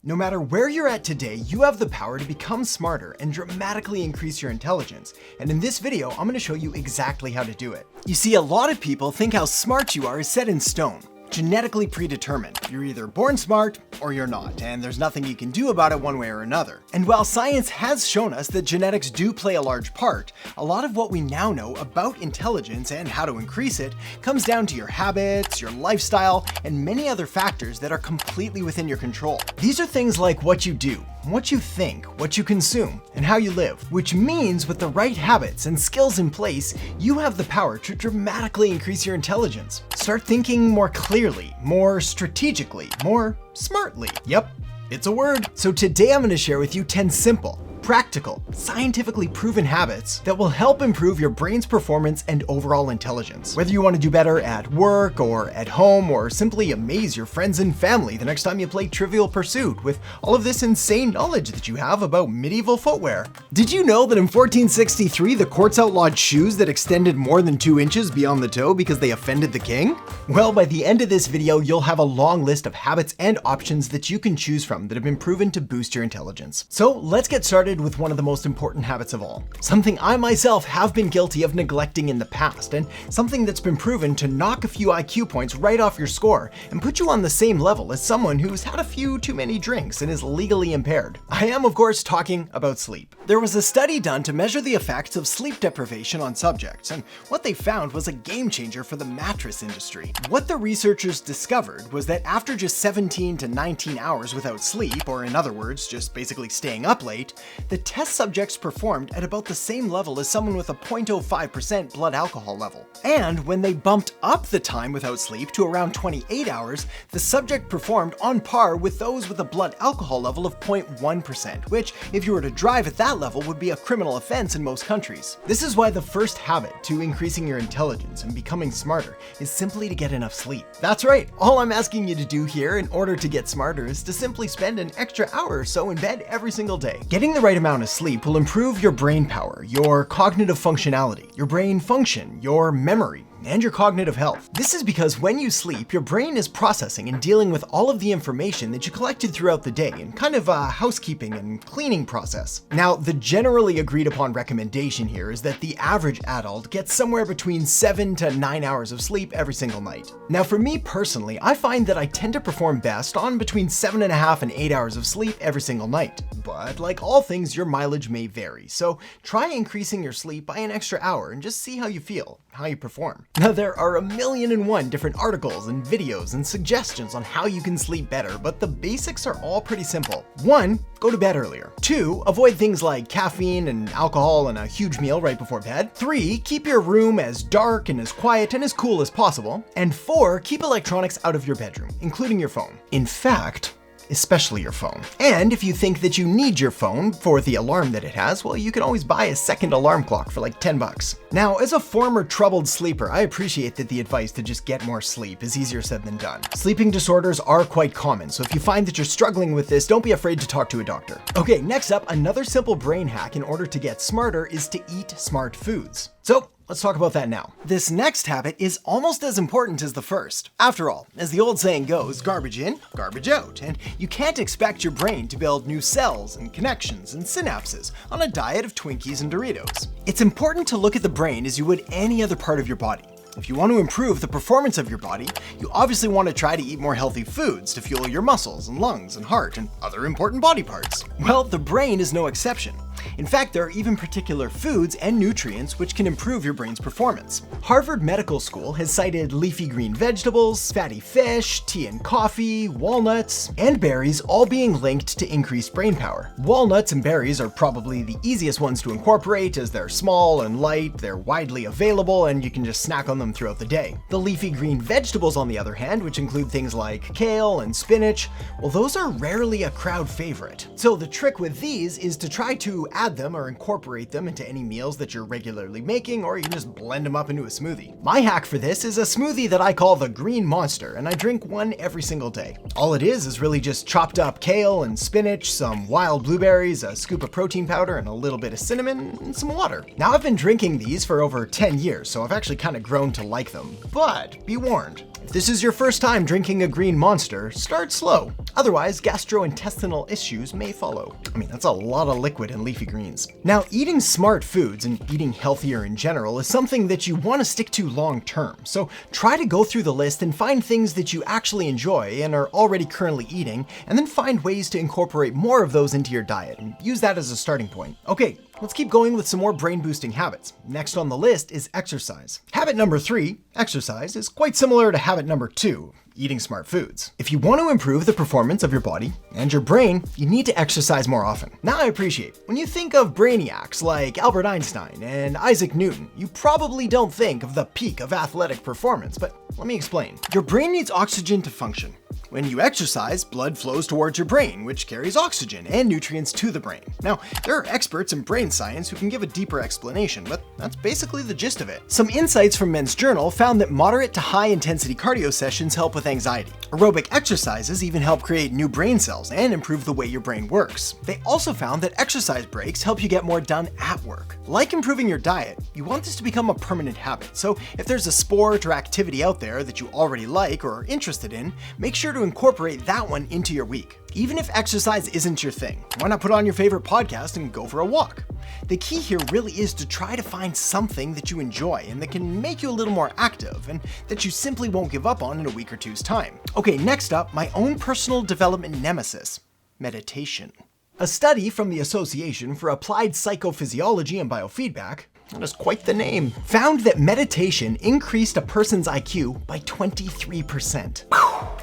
No matter where you're at today, you have the power to become smarter and dramatically increase your intelligence. And in this video, I'm gonna show you exactly how to do it. You see, a lot of people think how smart you are is set in stone, genetically predetermined. You're either born smart or you're not, and there's nothing you can do about it one way or another. And while science has shown us that genetics do play a large part, a lot of what we now know about intelligence and how to increase it comes down to your habits, your lifestyle, and many other factors that are completely within your control. These are things like what you do, what you think, what you consume, and how you live, which means with the right habits and skills in place, you have the power to dramatically increase your intelligence. Start thinking more clearly, more strategically, more smartly. Yep, it's a word. So today I'm going to share with you 10 simple, practical, scientifically proven habits that will help improve your brain's performance and overall intelligence. Whether you want to do better at work or at home, or simply amaze your friends and family the next time you play Trivial Pursuit with all of this insane knowledge that you have about medieval footwear. Did you know that in 1463 the courts outlawed shoes that extended more than 2 inches beyond the toe because they offended the king? Well, by the end of this video, you'll have a long list of habits and options that you can choose from that have been proven to boost your intelligence. So let's get started with one of the most important habits of all. Something I myself have been guilty of neglecting in the past, and something that's been proven to knock a few IQ points right off your score and put you on the same level as someone who's had a few too many drinks and is legally impaired. I am, of course, talking about sleep. There was a study done to measure the effects of sleep deprivation on subjects, and what they found was a game changer for the mattress industry. What the researchers discovered was that after just 17 to 19 hours without sleep, or in other words, just basically staying up late, the test subjects performed at about the same level as someone with a 0.05% blood alcohol level. And when they bumped up the time without sleep to around 28 hours, the subject performed on par with those with a blood alcohol level of 0.1%, which, if you were to drive at that level, would be a criminal offense in most countries. This is why the first habit to increasing your intelligence and becoming smarter is simply to get enough sleep. That's right, all I'm asking you to do here in order to get smarter is to simply spend an extra hour or so in bed every single day. Getting the right amount of sleep will improve your brain power, your cognitive functionality, your brain function, your memory, and your cognitive health. This is because when you sleep, your brain is processing and dealing with all of the information that you collected throughout the day in kind of a housekeeping and cleaning process. Now, the generally agreed upon recommendation here is that the average adult gets somewhere between 7 to 9 hours of sleep every single night. Now, for me personally, I find that I tend to perform best on between 7.5 and 8 hours of sleep every single night. But like all things, your mileage may vary. So try increasing your sleep by an extra hour and just see how you feel, how you perform. Now, there are 1,000,001 different articles and videos and suggestions on how you can sleep better, but the basics are all pretty simple. 1, go to bed earlier. 2, avoid things like caffeine and alcohol and a huge meal right before bed. 3, keep your room as dark and as quiet and as cool as possible. And 4, keep electronics out of your bedroom, including your phone. In fact, especially your phone. And if you think that you need your phone for the alarm that it has, well, you can always buy a second alarm clock for like 10 bucks. Now, as a former troubled sleeper, I appreciate that the advice to just get more sleep is easier said than done. Sleeping disorders are quite common, so if you find that you're struggling with this, don't be afraid to talk to a doctor. Okay, next up, another simple brain hack in order to get smarter is to eat smart foods. So, let's talk about that now. This next habit is almost as important as the first. After all, as the old saying goes, garbage in, garbage out, and you can't expect your brain to build new cells and connections and synapses on a diet of Twinkies and Doritos. It's important to look at the brain as you would any other part of your body. If you want to improve the performance of your body, you obviously want to try to eat more healthy foods to fuel your muscles and lungs and heart and other important body parts. Well, the brain is no exception. In fact, there are even particular foods and nutrients which can improve your brain's performance. Harvard Medical School has cited leafy green vegetables, fatty fish, tea and coffee, walnuts, and berries all being linked to increased brain power. Walnuts and berries are probably the easiest ones to incorporate as they're small and light, they're widely available, and you can just snack on them throughout the day. The leafy green vegetables, on the other hand, which include things like kale and spinach, well, those are rarely a crowd favorite. So the trick with these is to try to add them or incorporate them into any meals that you're regularly making, or you can just blend them up into a smoothie. My hack for this is a smoothie that I call the Green Monster, and I drink one every single day. All it is really just chopped up kale and spinach, some wild blueberries, a scoop of protein powder, and a little bit of cinnamon, and some water. Now, I've been drinking these for over 10 years, so I've actually kind of grown to like them. But be warned, If this is your first time drinking a green Monster, start slow. Otherwise, gastrointestinal issues may follow. I mean, that's a lot of liquid in leafy greens. Now, eating smart foods and eating healthier in general is something that you want to stick to long term. So try to go through the list and find things that you actually enjoy and are already currently eating, and then find ways to incorporate more of those into your diet and use that as a starting point. Okay, let's keep going with some more brain boosting habits. Next on the list is exercise. Habit number 3, exercise, is quite similar to habit number 2, eating smart foods. If you want to improve the performance of your body and your brain, you need to exercise more often. Now I appreciate, when you think of brainiacs like Albert Einstein and Isaac Newton, you probably don't think of the peak of athletic performance, but let me explain. Your brain needs oxygen to function. When you exercise, blood flows towards your brain, which carries oxygen and nutrients to the brain. Now, there are experts in brain science who can give a deeper explanation, but that's basically the gist of it. Some insights from Men's Journal found that moderate to high intensity cardio sessions help with anxiety. Aerobic exercises even help create new brain cells and improve the way your brain works. They also found that exercise breaks help you get more done at work. Like improving your diet, you want this to become a permanent habit. So if there's a sport or activity out there that you already like or are interested in, make sure to incorporate that one into your week. Even if exercise isn't your thing, why not put on your favorite podcast and go for a walk? The key here really is to try to find something that you enjoy and that can make you a little more active and that you simply won't give up on in a week or two's time. Okay, next up, my own personal development nemesis, meditation. A study from the Association for Applied Psychophysiology and Biofeedback, that is quite the name, found that meditation increased a person's IQ by 23%.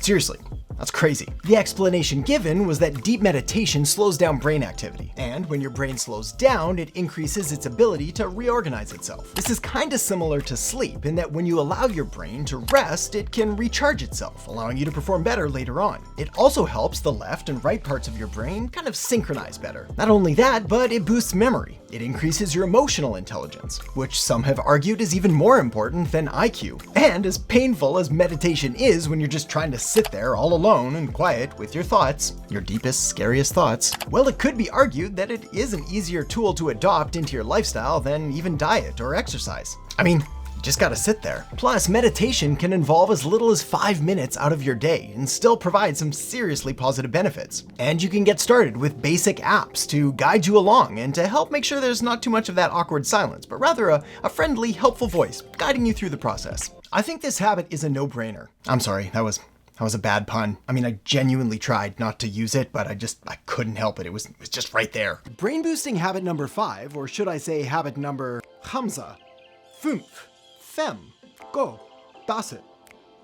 Seriously. That's crazy. The explanation given was that deep meditation slows down brain activity, and when your brain slows down, it increases its ability to reorganize itself. This is kind of similar to sleep in that when you allow your brain to rest, it can recharge itself, allowing you to perform better later on. It also helps the left and right parts of your brain kind of synchronize better. Not only that, but it boosts memory. It increases your emotional intelligence, which some have argued is even more important than IQ. And as painful as meditation is when you're just trying to sit there all alone and quiet with your thoughts, your deepest, scariest thoughts, well, it could be argued that it is an easier tool to adopt into your lifestyle than even diet or exercise. I mean, you just gotta sit there. Plus, meditation can involve as little as 5 minutes out of your day and still provide some seriously positive benefits. And you can get started with basic apps to guide you along and to help make sure there's not too much of that awkward silence, but rather a friendly, helpful voice guiding you through the process. I think this habit is a no-brainer. I'm sorry, that was a bad pun. I mean, I genuinely tried not to use it, but I couldn't help it. It was just right there. Brain boosting habit number 5, or should I say habit number Hamza, fünf, fem, go, dasit,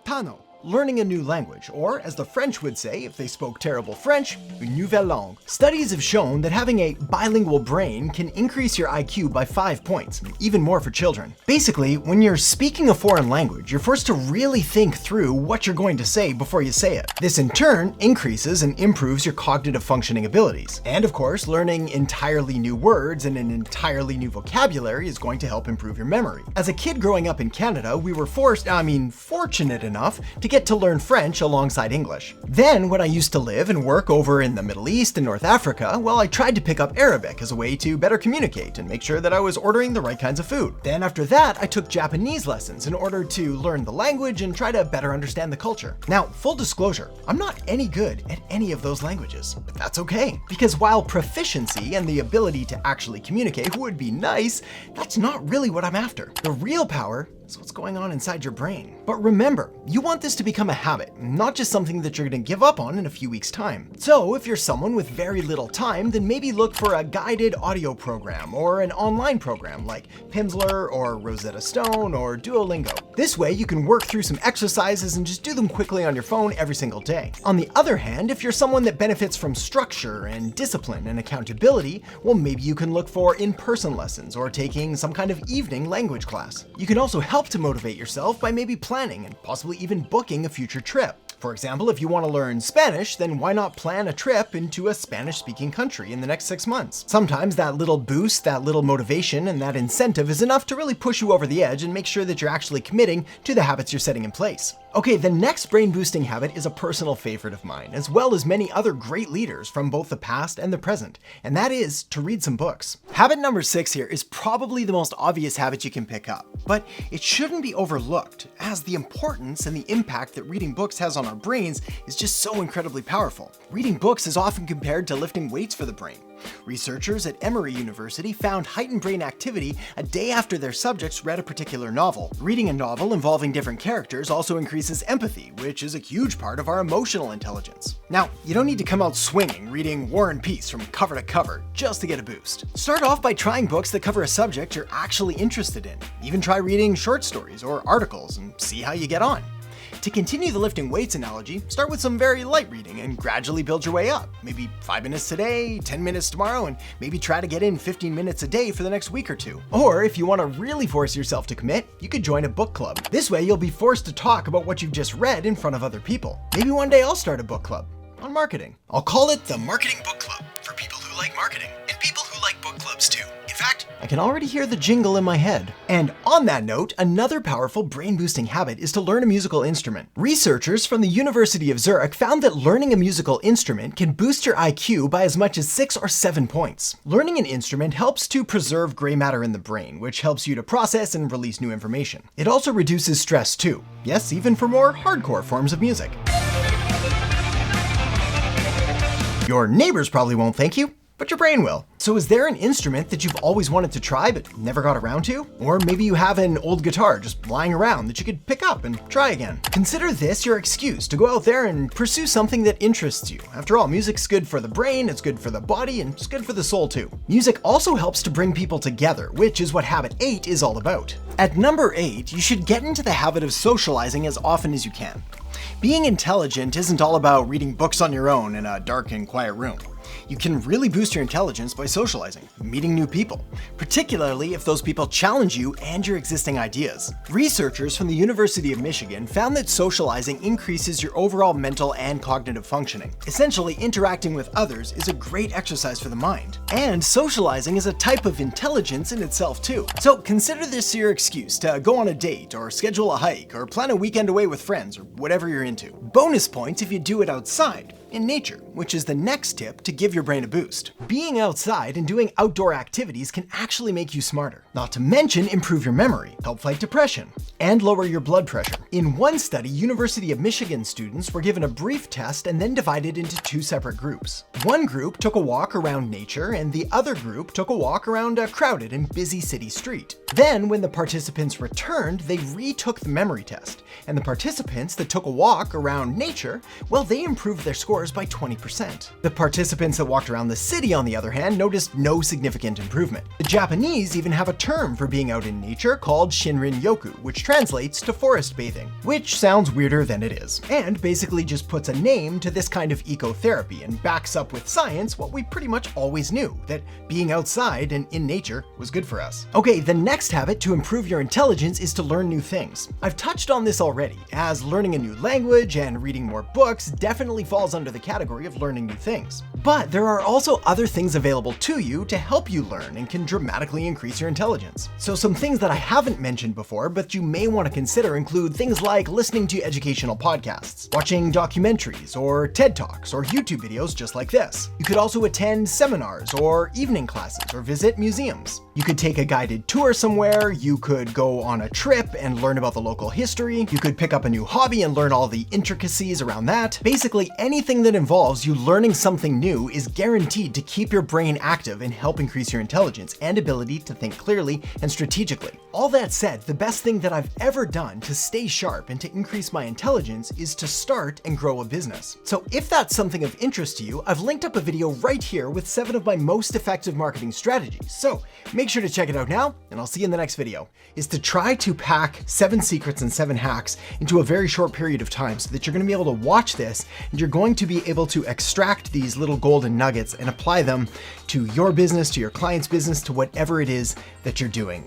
tano. Learning a new language, or as the French would say if they spoke terrible French, une nouvelle langue. Studies have shown that having a bilingual brain can increase your IQ by 5 points, even more for children. Basically, when you're speaking a foreign language, you're forced to really think through what you're going to say before you say it. This in turn increases and improves your cognitive functioning abilities. And of course, learning entirely new words and an entirely new vocabulary is going to help improve your memory. As a kid growing up in Canada, we were fortunate enough to get to learn French alongside English. Then, when I used to live and work over in the Middle East and North Africa, well, I tried to pick up Arabic as a way to better communicate and make sure that I was ordering the right kinds of food. Then after that, I took Japanese lessons in order to learn the language and try to better understand the culture. Now, full disclosure, I'm not any good at any of those languages, but that's okay. Because while proficiency and the ability to actually communicate would be nice, that's not really what I'm after. The real power is what's going on inside your brain. But remember, you want this to become a habit, not just something that you're gonna give up on in a few weeks' time. So if you're someone with very little time, then maybe look for a guided audio program or an online program like Pimsleur or Rosetta Stone or Duolingo. This way you can work through some exercises and just do them quickly on your phone every single day. On the other hand, if you're someone that benefits from structure and discipline and accountability, well, maybe you can look for in-person lessons or taking some kind of evening language class. You can also help to motivate yourself by maybe planning and possibly even booking a future trip. For example, if you want to learn Spanish, then why not plan a trip into a Spanish-speaking country in the next 6 months? Sometimes that little boost, that little motivation, and that incentive is enough to really push you over the edge and make sure that you're actually committing to the habits you're setting in place. Okay, the next brain boosting habit is a personal favorite of mine, as well as many other great leaders from both the past and the present, and that is to read some books. Habit number 6 here is probably the most obvious habit you can pick up, but it shouldn't be overlooked, as the importance and the impact that reading books has on our brains is just so incredibly powerful. Reading books is often compared to lifting weights for the brain. Researchers at Emory University found heightened brain activity a day after their subjects read a particular novel. Reading a novel involving different characters also increases empathy, which is a huge part of our emotional intelligence. Now, you don't need to come out swinging reading War and Peace from cover to cover just to get a boost. Start off by trying books that cover a subject you're actually interested in. Even try reading short stories or articles and see how you get on. To continue the lifting weights analogy, start with some very light reading and gradually build your way up. Maybe 5 minutes today, 10 minutes tomorrow, and maybe try to get in 15 minutes a day for the next week or two. Or if you want to really force yourself to commit, you could join a book club. This way you'll be forced to talk about what you've just read in front of other people. Maybe one day I'll start a book club on marketing. I'll call it the Marketing Book Club for people who like marketing and people who like book clubs too. In fact, I can already hear the jingle in my head. And on that note, another powerful brain-boosting habit is to learn a musical instrument. Researchers from the University of Zurich found that learning a musical instrument can boost your IQ by as much as 6 or 7 points. Learning an instrument helps to preserve gray matter in the brain, which helps you to process and release new information. It also reduces stress too. Yes, even for more hardcore forms of music. Your neighbors probably won't thank you, but your brain will. So is there an instrument that you've always wanted to try but never got around to? Or maybe you have an old guitar just lying around that you could pick up and try again. Consider this your excuse to go out there and pursue something that interests you. After all, music's good for the brain, it's good for the body, and it's good for the soul too. Music also helps to bring people together, which is what habit 8 is all about. At number 8, you should get into the habit of socializing as often as you can. Being intelligent isn't all about reading books on your own in a dark and quiet room. You can really boost your intelligence by socializing, meeting new people, particularly if those people challenge you and your existing ideas. Researchers from the University of Michigan found that socializing increases your overall mental and cognitive functioning. Essentially, interacting with others is a great exercise for the mind. And socializing is a type of intelligence in itself too. So consider this your excuse to go on a date, or schedule a hike, or plan a weekend away with friends, or whatever you're into. Bonus points if you do it outside, in nature, which is the next tip to give your brain a boost. Being outside and doing outdoor activities can actually make you smarter. Not to mention improve your memory, help fight depression, and lower your blood pressure. In one study, University of Michigan students were given a brief test and then divided into 2 separate groups. One group took a walk around nature and the other group took a walk around a crowded and busy city street. Then, when the participants returned, they retook the memory test. And the participants that took a walk around nature, well, they improved their scores by 20%. The participants that walked around the city, on the other hand, noticed no significant improvement. The Japanese even have a term for being out in nature called Shinrin-yoku, which translates to forest bathing, which sounds weirder than it is, and basically just puts a name to this kind of ecotherapy and backs up with science what we pretty much always knew, that being outside and in nature was good for us. Okay, the next habit to improve your intelligence is to learn new things. I've touched on this already, as learning a new language and reading more books definitely falls under the category of learning new things. But there are also other things available to you to help you learn and can dramatically increase your intelligence. So some things that I haven't mentioned before, but you may want to consider include things like listening to educational podcasts, watching documentaries or TED Talks or YouTube videos just like this. You could also attend seminars or evening classes or visit museums. You could take a guided tour somewhere, you could go on a trip and learn about the local history, you could pick up a new hobby and learn all the intricacies around that. Basically, anything that involves you learning something new is guaranteed to keep your brain active and help increase your intelligence and ability to think clearly and strategically. All that said, the best thing that I've ever done to stay sharp and to increase my intelligence is to start and grow a business. So if that's something of interest to you, I've linked up a video right here with 7 of my most effective marketing strategies. So make sure to check it out now, and I'll see you in the next video. Is to try to pack 7 secrets and 7 hacks into a very short period of time so that you're going to be able to watch this and you're going to be able to extract these little golden nuggets and apply them to your business, to your client's business, to whatever it is that you're doing.